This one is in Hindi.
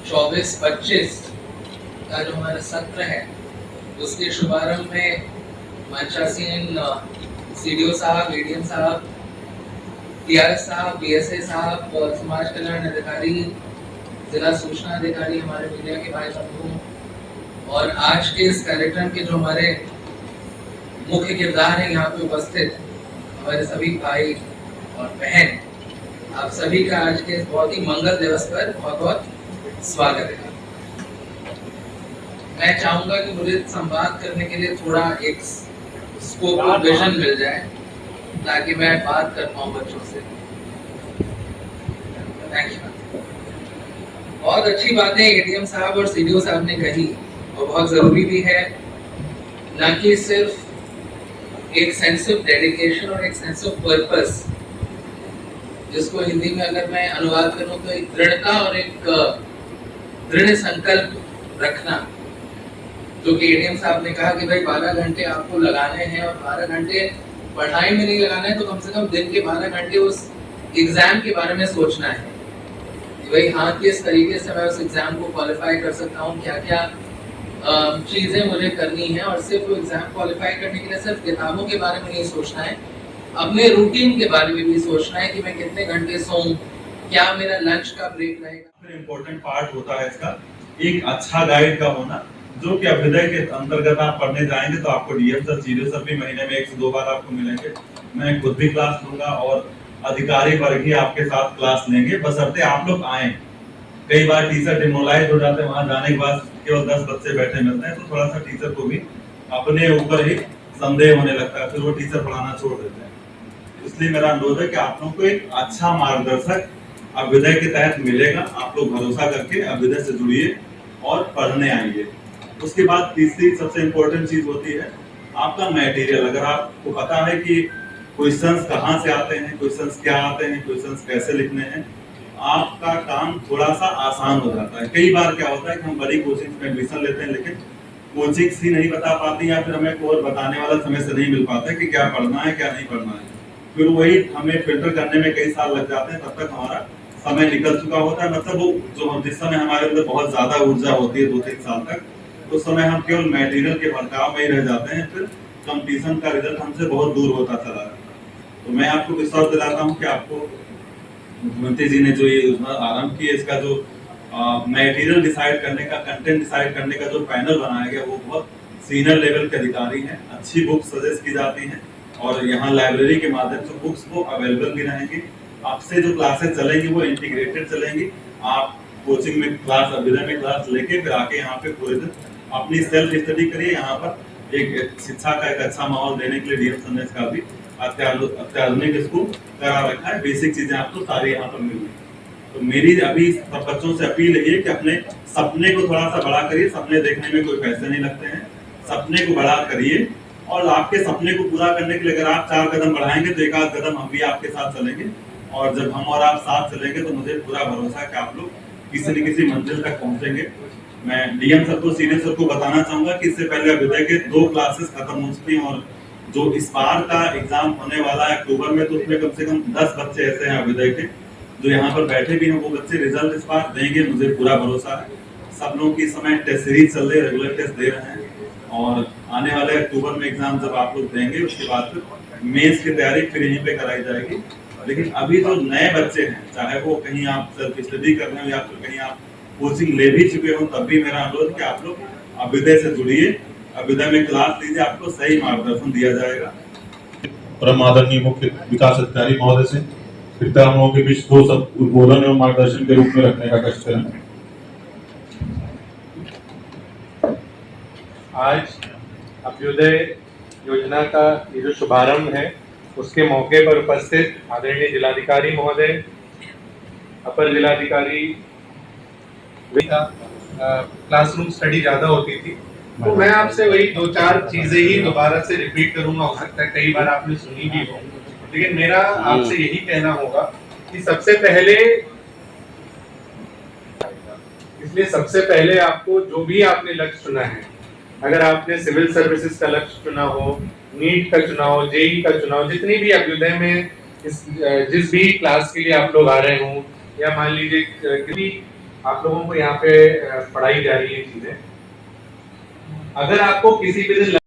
24-25 का जो हमारा सत्र है उसके शुभारंभ में मंचासीन सीडीओ साहब, एडीएम साहब, टीआरएस साहब, बीएसए साहब, समाज कल्याण अधिकारी, जिला सूचना अधिकारी, हमारे मीडिया के भाई बंधु और आज के इस कार्यक्रम के जो हमारे मुख्य किरदार हैं यहाँ पे उपस्थित हमारे सभी भाई और बहन, आप सभी का आज के बहुत ही मंगल दिवस पर बहुत बहुत स्वागत है। मैं चाहूंगा कि मुझे संवाद करने के लिए थोड़ा एक स्कोप और विजन मिल जाए ताकि मैं बात कर पाऊँ बच्चों से। Thank you. बहुत अच्छी बातें एडीएम साहब और सीडीओ साहब ने कही और बहुत जरूरी भी है, न कि सिर्फ एक सेंस ऑफ डेडिकेशन और एक सेंस ऑफ पर्पस, जिसको हिंदी में अगर मैं अनुवाद करूं तो एक दृढ़ता और एक दृढ़ संकल्प रखना। जो कि एडीएम साहब ने कहा कि भाई 12 घंटे आपको लगाने हैं और 12 घंटे पढ़ाई में नहीं लगाना है, तो कम से कम दिन के 12 घंटे उस एग्जाम के बारे में सोचना है कि भाई हाँ किस तरीके से मैं उस एग्जाम को क्वालिफाई कर सकता हूँ, क्या क्या चीजें मुझे करनी है। और सिर्फ एग्जाम क्वालिफाई करने के लिए सिर्फ किताबों के बारे में नहीं सोचना है, अपने रूटीन के बारे में भी सोचना है कि मैं कितने घंटे सोऊं, क्या मेरा लंच का ब्रेक रहेगा। इम्पोर्टेंट पार्ट होता है इसका एक अच्छा गाइड का होना, जो कि अभ्युदय के अंतर्गत आप पढ़ने जाएंगे तो आपको डीएम सर, सीडीओ सर भी महीने में 1 से 2 बार आपको मिलेंगे। मैं खुद भी क्लास लूंगा और अधिकारी वर्ग ही आपके साथ क्लास लेंगे, बशर्ते आप लोग आए। कई बार टीचर डिमोलाइज हो जाते हैं, वहां जाने के बाद केवल 10 बच्चे बैठे मिलते हैं, तो थोड़ा सा टीचर को भी अपने ऊपर ही संदेह होने लगता है, फिर वो टीचर पढ़ाना छोड़ देते हैं। इसलिए मेरा अनुरोध है कि आप लोगों को एक अच्छा मार्गदर्शक अभ्युदय के तहत मिलेगा। आप लोग भरोसा करके अभ्युदय से जुड़िए और पढ़ने आएंगे। उसके बाद तीसरी सबसे इम्पोर्टेंट चीज होती है आपका मटेरियल। अगर आपको पता है कि क्वेश्चंस कहाँ से आते हैं, क्वेश्चंस क्या आते हैं, क्वेश्चंस कैसे लिखने हैं, आपका काम थोड़ा सा आसान हो जाता है। कई बार क्या होता है कि हम बड़ी कोचिंग में एडमिशन लेते हैं, लेकिन कोचिंग्स ही नहीं बता पाती या फिर हमें कोई बताने वाला समय से नहीं मिल पाता है कि क्या पढ़ना है क्या नहीं पढ़ना है। फिर वही हमें फिल्टर करने में कई साल लग जाते हैं, तब तक हमारा समय निकल चुका होता है। मतलब वो जो जिस समय हमारे अंदर बहुत ज्यादा ऊर्जा होती है 2-3 साल तक, उस समय हम केवल मटेरियल के भड़काव में ही रह जाते हैं, फिर कंपटीशन का रिजल्ट हमसे बहुत दूर होता चला है। तो मैं आपको विश्वास दिलाता हूँ कि आपको मुख्यमंत्री जी ने जो ये योजना आरंभ की है, इसका जो मटेरियल डिसाइड करने का, कंटेंट डिसाइड करने का जो पैनल बनाया गया, वो बहुत सीनियर लेवल के अधिकारी हैं। अच्छी बुक्स सजेस्ट की जाती हैं और यहाँ लाइब्रेरी के माध्यम से बुक्स को अवेलेबल भी रहेंगी। आपसे जो क्लासेस चलेंगी वो इंटीग्रेटेड चलेंगी। आप कोचिंग में क्लास, अभ्युदय में क्लास लेके फिर आके यहाँ पे पूरे दिन अपनी सेल्फ स्टडी करिए। यहाँ पर एक शिक्षा का एक अच्छा माहौल देने के लिए डीएम संदेश का भी अत्याधुनिक स्कूल करा रखा है। बेसिक चीजें आपको सारी यहाँ पर मिलेंगी। तो मेरी अभी सब बच्चों से अपील है कि अपने सपने को थोड़ा सा बड़ा करिए। सपने देखने में कोई पैसे नहीं लगते हैं, सपने को बड़ा करिए। और आपके सपने को पूरा करने के लिए अगर आप 4 कदम बढ़ाएंगे तो 1 आध कदम हम भी आपके साथ चलेंगे। और जब हम और आप साथ चलेंगे तो मुझे पूरा भरोसा है कि आप लोग किसी न किसी मंजिल तक पहुंचेंगे। मैं डीएम सर को, सीनियर सर को बताना चाहूंगा कि इससे पहले अभ्युदय के 2 क्लासेस खत्म हो चुकी हैं और जो इस बार का एग्जाम होने वाला है अक्टूबर में, तो उसमें कम से कम 10 बच्चे ऐसे हैं अभ्युदय के जो यहाँ पर बैठे भी हैं। वो बच्चे रिजल्ट इस बार देंगे, मुझे पूरा भरोसा है। सब लोग की समय टेस्ट सीरीज चल रही है, रेगुलर टेस्ट दे रहे हैं और आने वाले अक्टूबर में एग्जाम जब आप लोग देंगे, उसके बाद फिर मेंस की तैयारी फिर यहीं पे कराई जाएगी। लेकिन अभी जो नए बच्चे हैं, चाहे वो कहीं आप सेल्फ स्टडी कर रहे हो या फिर कहीं आप कोचिंग ले भी चुके हो, तब भी मेरा अनुरोध कि आप लोग अभ्युदय से जुड़िए, अभ्युदय में क्लास लीजिए, आपको सही मार्गदर्शन दिया जाएगा। परम आदरणीय मुख्य विकास अधिकारी महोदय से कृपया हम लोगों के बीच 2 शब्द उद्बोधन एवं मार्गदर्शन के रूप में रखने का कष्ट करें। आज अभ्युदय योजना का ये जो शुभारंभ है, उसके मौके पर उपस्थित आदरणीय जिलाधिकारी महोदय, अपर जिलाधिकारी, क्लासरूम स्टडी ज्यादा होती थी, तो मैं आपसे वही 2-4 चीजें ही दोबारा से रिपीट करूंगा। हो सकता है कई बार आपने सुनी भी हो, लेकिन मेरा आपसे यही कहना होगा कि सबसे पहले आपको जो भी आपने लक्ष्य चुना है, अगर आपने सिविल सर्विसेज का लक्ष्य चुना हो, नीट का चुना हो, जेई का चुना हो, जितनी भी अभ्युदय में जिस भी क्लास के लिए आप लोग आ रहे हो, या मान लीजिए कि आप लोगों को यहाँ पे पढ़ाई जा रही है चीजें। अगर आपको किसी भी दिन